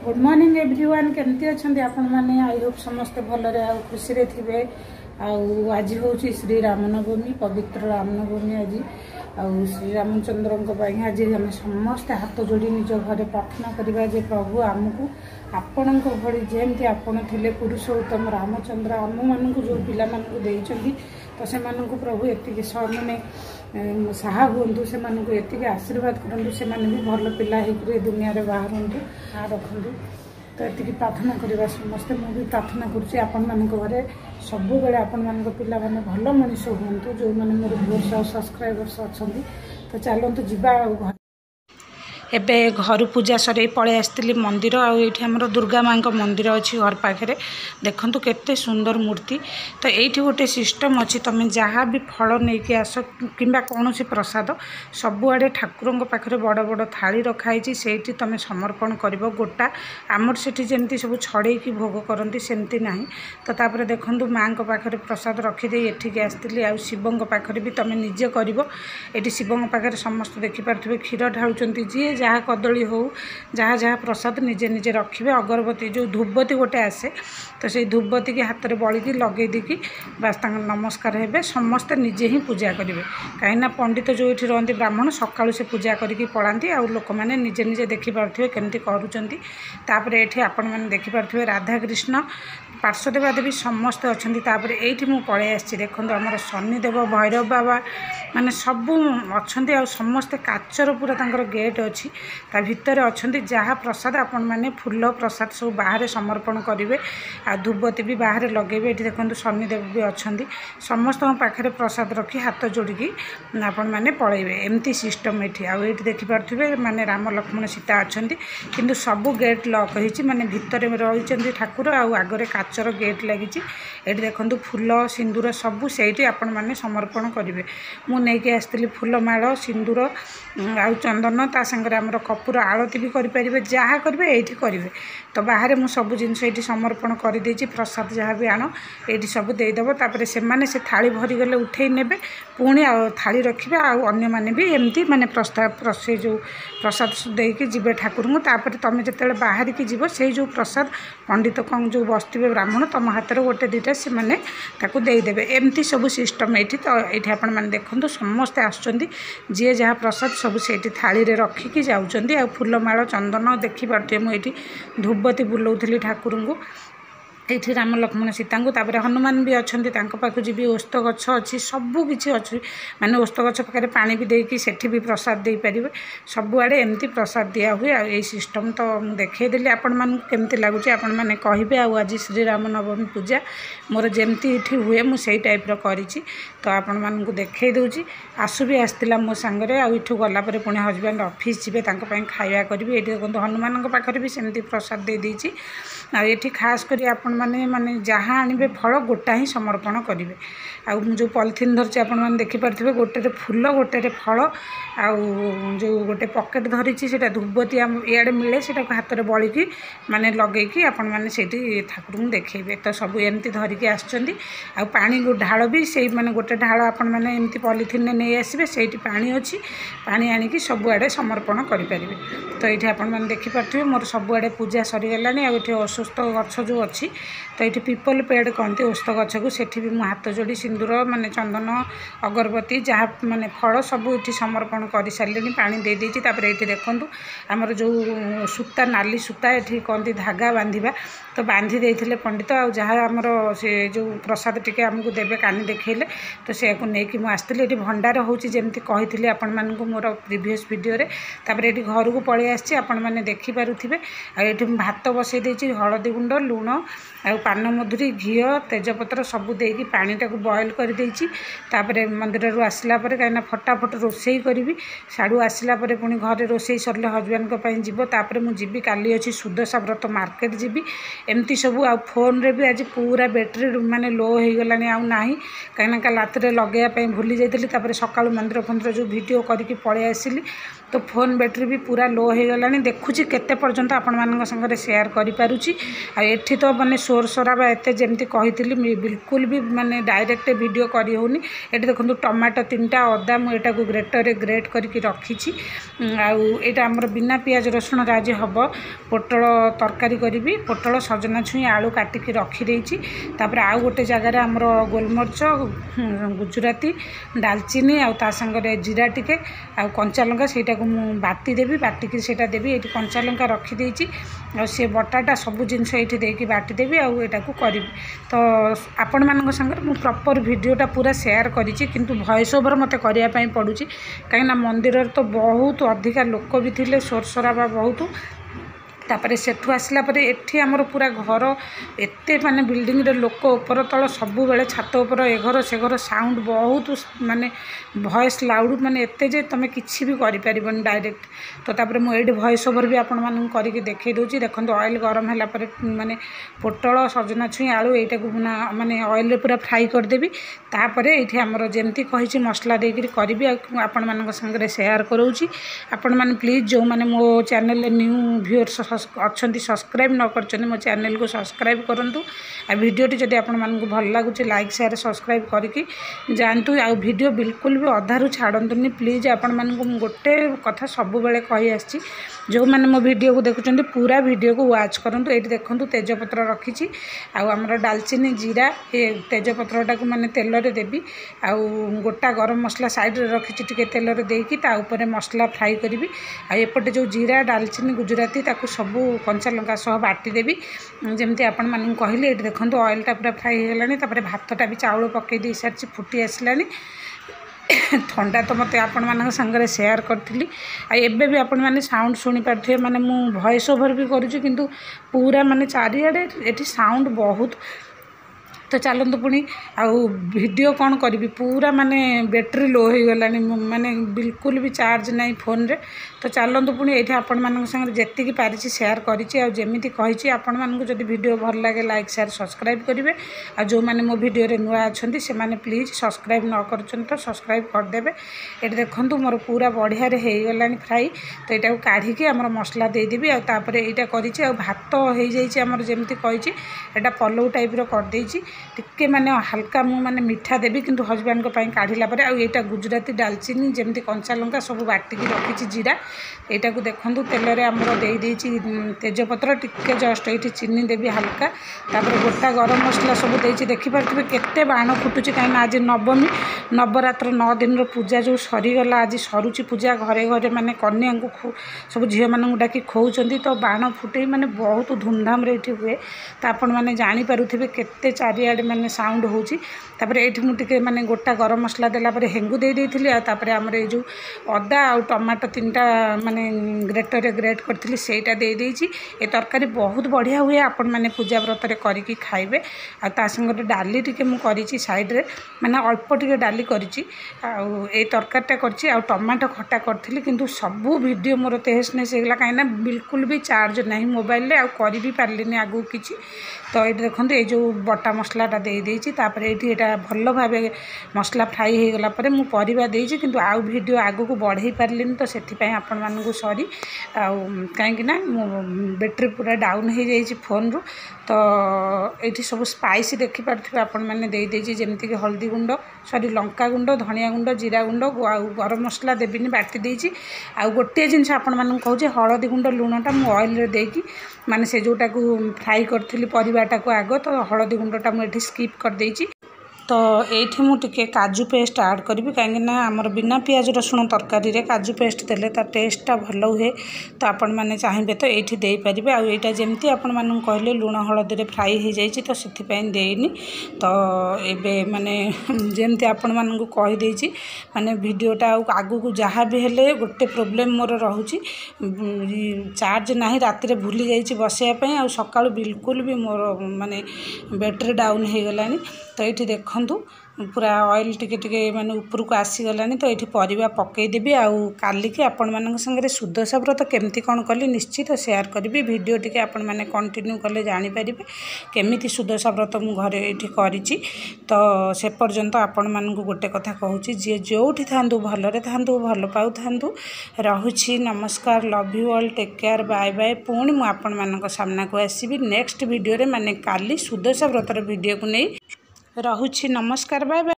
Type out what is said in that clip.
Good morning everyone केमती अच्छा आपण मैंने आई होप समस्ते भलरे आ खुशी रे थिबे। आज हूँ श्री रामनवमी पवित्र रामनवमी। आज श्री रामचंद्र आज आम समस्ते हाथ जोड़ी निज घर प्रार्थना करवा जे प्रभु आमको आपण भली जमी आपण थे पुरुषोत्तम रामचंद्र आम मान जो पिला देइछंती तो से प्रभु एति माने साहा हूँ से एति आशीर्वाद करूँ से भी भल पिला दुनिया रे बाहर रखु तो ये प्रार्थना करवा समस्ते मुझे प्रार्थना करें सब बेले आपण मान पिला माने भल मनीष हूँ जो मैंने मोर व्यूअर्स सब्सक्राइबर्स अच्छा तो चलते जीवा एबे घर पूजा सर पलि आसती मंदिर आमर दुर्गा माँ मंदिर अच्छी घर पाखे देखु केते सुंदर मूर्ति। तो ये गोटे सिस्टम अच्छी तुम जहाँ भी फल नहीं कि आस कि कौन प्रसाद सबुआड़े ठाकुर पाखे बड़ बड़ थाली रखाई से तुम समर्पण कर गोटा आमर से जमी सब छड़े की भोग करती सेमती ना। तो तापर देखु माँ पाखे प्रसाद रखीदे एठिकी आसती आ शिवों पाखे भी तुम निजे कर ये शिवों पाखे समस्त देखिपे क्षीर ढालुंट जी जहाँ कदली हो जहाँ जहाँ प्रसाद निजे निजे रखिए। अगरबत्ती जो धूपबत्ती गोटे आसे तो से धूपबत्ती की हाथ में बड़ी लगे देकी बास नमस्कार हे समस्ते निजे ही पूजा करेंगे कहीं पंडित जो ये रही ब्राह्मण सकाळु से पूजा करके पढ़ाती आ लोक मैंने निजे निजे देखिपे केमती करुँच। ये आपण मैंने देखिपे राधाकृष्ण पार्श्वदेवा देवी समस्ते अच्छा। तापर ये मुझे पलि आसी देखो आमर शनिदेव भैरव बाबा माने सबू अच्छा समस्ते काचर पूरा तंकर गेट अच्छी ता भितर अच्छा जहाँ प्रसाद आपण मैंने फूल प्रसाद सब बाहर समर्पण करेंगे आ धूपबत्ती भी बाहर लगे। ये देखो शनिदेव भी अच्छा समस्त पाखे प्रसाद रखी हाथ जोड़ी आपण मैंने पलैबे एमती सिस्टम ये देखिपे माने राम लक्ष्मण सीता अच्छा किंतु सबू गेट लॉक होती माने भितर रही ठाकुर आगरे काचर गेट लगी। ये देखो फूल सिंदूर सबू से आपण मैंने समर्पण करेंगे। मुझे आसती फूलमाल सिंदूर आ चंदन ता संगे आमर कपूर आलती भी करेंगे जहाँ करेंगे ये करेंगे। तो बाहर मुझ सब जिनस ये समर्पण कर देछि प्रसाद जहाँ भी आण ये सब देदेव तापर से थाली भरीगले उठे ने पुणी थाली रखिए अन्य माने भी एमती माने प्रस्ताव से जो प्रसाद देकी जीवे ठाकुर को तापर तुम जो बाहर की जीव से जो प्रसाद पंडित जो बसते ब्राह्मण तुम हाथ में गोटे दुटा से मैंने देदेवे एमती सब सिस्टम ये। तो ये आपण मैंने देखो समस्ते आसुँच जी जहाँ प्रसाद सब से थाली रे रखिकी जाऊँच आ फूलमाल चंदन देखिपे मुझे धूपबत्ती बुलाऊली ठाकुर को ये राम लक्ष्मण सीता को तापर हनुमान भी अच्छा पाखु जी ओस्त गछ अच्छी सबकि अच्छी माने ओस्त गछ पाखे पानी भी देकी सेठी भी प्रसाद दे पारे सबुआड़े एमती प्रसाद दिया हुए आ सिस्टम। तो देखदेली आपण मान केमती लगुच आपण मैंने कहे आज श्री राम नवमी पूजा मोर जमती ये हुए मुझे टाइप्र करी तो आपण मान देखई दूची आसु भी आसला मो सांगे आठू गलापर पुणी हजबैंड ऑफिस जी खाया करी ये देखो हनुमान पाखे भी सेमती प्रसाद दे देती ये खास कर आपण माने माने जहाँ आने फल गोटा ही समर्पण करेंगे। आ जो पॉलिथिन धरती आपण मैंने देखिपे गोटे फूल गोटे फल आ जो गोटे पकेट धरी से धूपबत्ती इे मिले से हाथ में बड़ी माने लगे आपण मैंने से ठाकुर को देखेबे। तो सब एमती धरिकी आसुँच आ पानी ढाल भी से मैंने गोटे ढाल आपण मैंने एमती पॉलिथिन नहीं आसबे से पानी अच्छी पानी आणिकी सबुआड़े समर्पण करेंगे। तो ये आपण मैंने देखिपे मोर सबुआड़े पूजा सरीगला आठ अस्वस्थ गछ जो अच्छी तो ये पीपल पेड़ कहते ओस्त गछ को सेठी भी मु हाथ जोड़ी सिंदूर माने चंदन अगरबत्ती जहाँ माने फल सब ये समर्पण कर सारे पानी दे देती। तापर ये देखूँ आमर जो सूता नाली सूता ये कहती धागा बांधा तो बांधी देते पंडित आ जहाँ आमर से जो प्रसाद टिके आमको देवे कानी देखले तो से नहीं मुझे ये भंडार होमती कही आपण मानक मोर प्रीवियस वीडियो रे। तापर ये घर को पलि आसी आपण मैंने देखिपे ये भात बसई देती हलदी गुंड लुण आ पान मधुरी घी तेजपत्र सबू देकी पानी टाक बॉयल कर देती। तापर मंदिर रू आसला कहीं फटाफट रोसई करी साड़ू आसला पुणी घर रोसई सरले हजबैंड जीव तापर मुझी काली अच्छी सुदशा व्रत मार्केट जीवी एमती सब आ फोन रे भी आज पूरा बैटेरी माने लो हो गलानी आउ नाही कहीं कल रात लगे भूली जाती सका मंदिर फंदिर जो वीडियो करके पलि आसली तो फोन बैटेरी भी पूरा लो हो गलानी देखुची केते पर्यंत आपण मान संगे शेयर करिपारुची आ एठी तो माने सोर सराबा एते जेमती कही बिल्कुल भी माने डायरेक्ट वीडियो करी होनी। ये देखो टमाटो 3टा अदा मुझा ग्रेटर ग्रेट ग्रेट करके रखी आईटा आमर बिना पियाज रसुण आज हम पोटल तरकारी करी पोटल सजना छुई आलू काटिकी रखीदे तापर आउ गोटे जगार आमर गोलमरीच गुजराती डालचीनी आ सांगे जीरा टिके आ कंचा लंका सेटा को मु बाटी देवी बाटिकी सेटा देवी ये कंचा लंका रखीदे सी बटाटा सबू जिनस ये देकी बाटी देवी आटा को करी तो आपण मान संगे मु प्रॉपर वीडियोटा पूरा शेयर करी किंतु वॉइस ओवर मत करने पड़ू कहीं मंदिर तो बहुत अधिका लोक भी थे शोर शराबा बहुत तापर सेठू आसला परे एठी हमर पूरा घर एते माने बिल्डिंग रे लोक ऊपर तल सबु बेले छात ऊपर ए घर से घर साउंड बहुत माने वॉइस लाउड माने एते जे तमे किछि भी करि परिबन डायरेक्ट तो तापर मु एडी वॉइस ओवर भी आपण मानन करि के देखै दोची देखंतु ऑयल गरम हला परे माने पोटल सजना छुई आलू एटा को माने ऑयल रे पूरा फ्राई कर देबी तापर एठी हमर जेमती कहिछि मसला देकरी करबी आपण मानन संगे शेयर करूची आपण माने प्लीज जो माने मो चैनल न्यू व्यूअर्स अच्छा सब्सक्राइब न कर मो चैनल को सब्सक्राइब करूँ आ भिडियोटी जब आपको भल लगुच लाइक शेयर सब्सक्राइब करके जानतु आ भिडियो बिल्कुल भी अधारू छाड़तुनि प्लीज आपण मानक गोटे कथा सब बेले कही आसी जो मैंने मो वीडियो को देखुं पूरा वीडियो को वाच करूँ ये देखूँ तेजपत्र रखी आमर डालचीनी जीरा ये तेजपत्रटा को मैंने तेल रे देवी आउ गोटा गरम मसला साइड रे रखी टे तेल रे देकी ता ऊपर मसला फ्राई करी आएपटे जो जीरा डालचीनी गुजराती ताकू सबू कंचा लंका सह बाटी देवी जमती आपण मानू कहली ये देखो ऑयलटा पूरा फ्राई होगा भातटा भी चाउल पकई दे सारी फुटी आसला ठंडा तो मत आपण मान संगे शेयर करी एबे भी आपण मैंने साउंड शुणी पारे माने मु वॉइस ओवर भी करुँच किंतु पूरा माने चारिआडे एटी साउंड बहुत तो चलतु पुणी वीडियो कौन करी पूरा माने बैटरी लो हो गला माने बिल्कुल भी चार्ज नहीं फोन रे तो चलतु पुणी ये आपण मान संगे जेतिकी पारिछि शेयर करिछि आ जेमिति कहिछि आपण मानकु जदि वीडियो भल लागे लाइक शेयर सब्सक्राइब करेंगे आ जो माने मो वीडियो रे नुआ अछंती से माने प्लीज सब्सक्राइब न करछन तो सब्सक्राइब कर देबे ये देखंतु मोर पूरा बढ़िया रे हे गलानी फ्राई तो एटा को काढी के हमर मसला दे देबी आ तापरे एटा करिछि आ भात हे जाइछि हमर जेमिति कहिछि एटा पलौ टाइप रो कर देइछि टिके माने हल्का मु माने मीठा देबी किंतु हस्बैंड को पाई काढिला परे आ एटा गुजराती डालचीनी जेमिति कंचा लंका सब बाटिकी रखिछि जीरा एटा को देखंतु तेल रे हमर देई देइछि तेजपत्र टिके जस्ट एठी चीनी देबी हल्का तापर गोटा गरम मसला सब देइछि देखि पारथिबे केते बाण फुटुछि काई ना आज नवमी नवरात्र 9 दिन रो पूजा जो सरी गला आज सरुची पूजा घरे घरे माने कन्या को सब झियो मानू डाकी खोउचंदी तो बाण फुटे माने बहुत धूमधाम रे एठी हुए तो आपण माने जानि पारुथिबे केते चारिआडे माने साउंड होउची तापर एठी मु टिके माने गोटा गरम मसला देला परे हेंगु दे देथिली आ तापर हमर ए जो अदा आ टमाटो तीनटा माने ग्रेटर रे ग्रेट करथिली सेटा दे देइची ए तरकारी बहुत बढ़िया हुए आपण माने पूजा व्रत रे करिकी खाइबे आ ता संगे डाली टिके मु करिची साइड रे माने अल्प टिके डाली करिची आ ए तरकारीटा करची आ टमाटो खट्टा करथिली किंतु सबु वीडियो मोर तेहसनेस हेगला काइना बिल्कुल भी चार्ज नहीं मोबाइल रे आ करि भी पारलिनी आगु किछि तो ये देखते ये जो बटा मसलाटा दे देइछि तापर ये भल भाव मसला फ्राई हो गला परे मु परिबा देइछि किंतु आउ वीडियो आगु को बढ़ाई पारलिनी तो सेथिपई आपण मानकु सॉरी कहीं ना बैटरी पूरा डाउन हो जाइए फोन रू तो ये सब स्पाइसी देखी पारे आपण मैंने देदेजी जमीक हल्दी गुंड सॉरी लंका गुंड धनिया गुंड जीरा गुंड गरम मसला देविनी बाटी देइछि आ गोटे जिनस आपण मानू कहूँ हलदी गुंड लुणटा मु ऑयल रे देकी माने से जोटा को फ्राई करथिली परिबाटा को आग तो हलदी गुंडटा मुझे स्किप कर देइछि तो ये मुझे काजू पेस्ट ऐड करी कहीं आमर बिना पियाज रसुण तरकारी रे काजू पेस्ट देले तार टेस्टा भल हुए तो आपण मैंने चाहिए तो ये दे पारे आईटा जमी आपण मानू कहले लुण हलदी रे फ्राई हो जाइए तो से देनी तो ये माने जमती आपण मानू कहीदे माने वीडियोटा आगू को जहाँ भी हेले गोटे प्रोब्लेम मोर रोचे चार्ज ना राति भूली जाइए बसवाई आ सका बिल्कुल भी मोर माने बैटरी डाउन हो गलानी तो ये देख पूरा ऑयल टिके टिके माने ऊपर को आसीगला तो ये परिवा पकईदेवी आउ काली की आपण मान संगे सुदशा व्रत केमती कौन कली निश्चित शेयर करी वीडियो टिके आपण मैंने कंटिन्यू कले जानीपारे केमी सुदशा व्रत मु घरे ये करी तो से पर्यंत आपण मान गोटे कथा कहूँ जी जो था भलरे था भल पाऊ था रहुछि नमस्कार love you all take care bye bye पुणी मु आपण मान सामना को आसबि नेक्स्ट वीडियो रे माने काली सुदशा व्रतर वीडियो को नहीं रहुछि नमस्कार बाय बाय।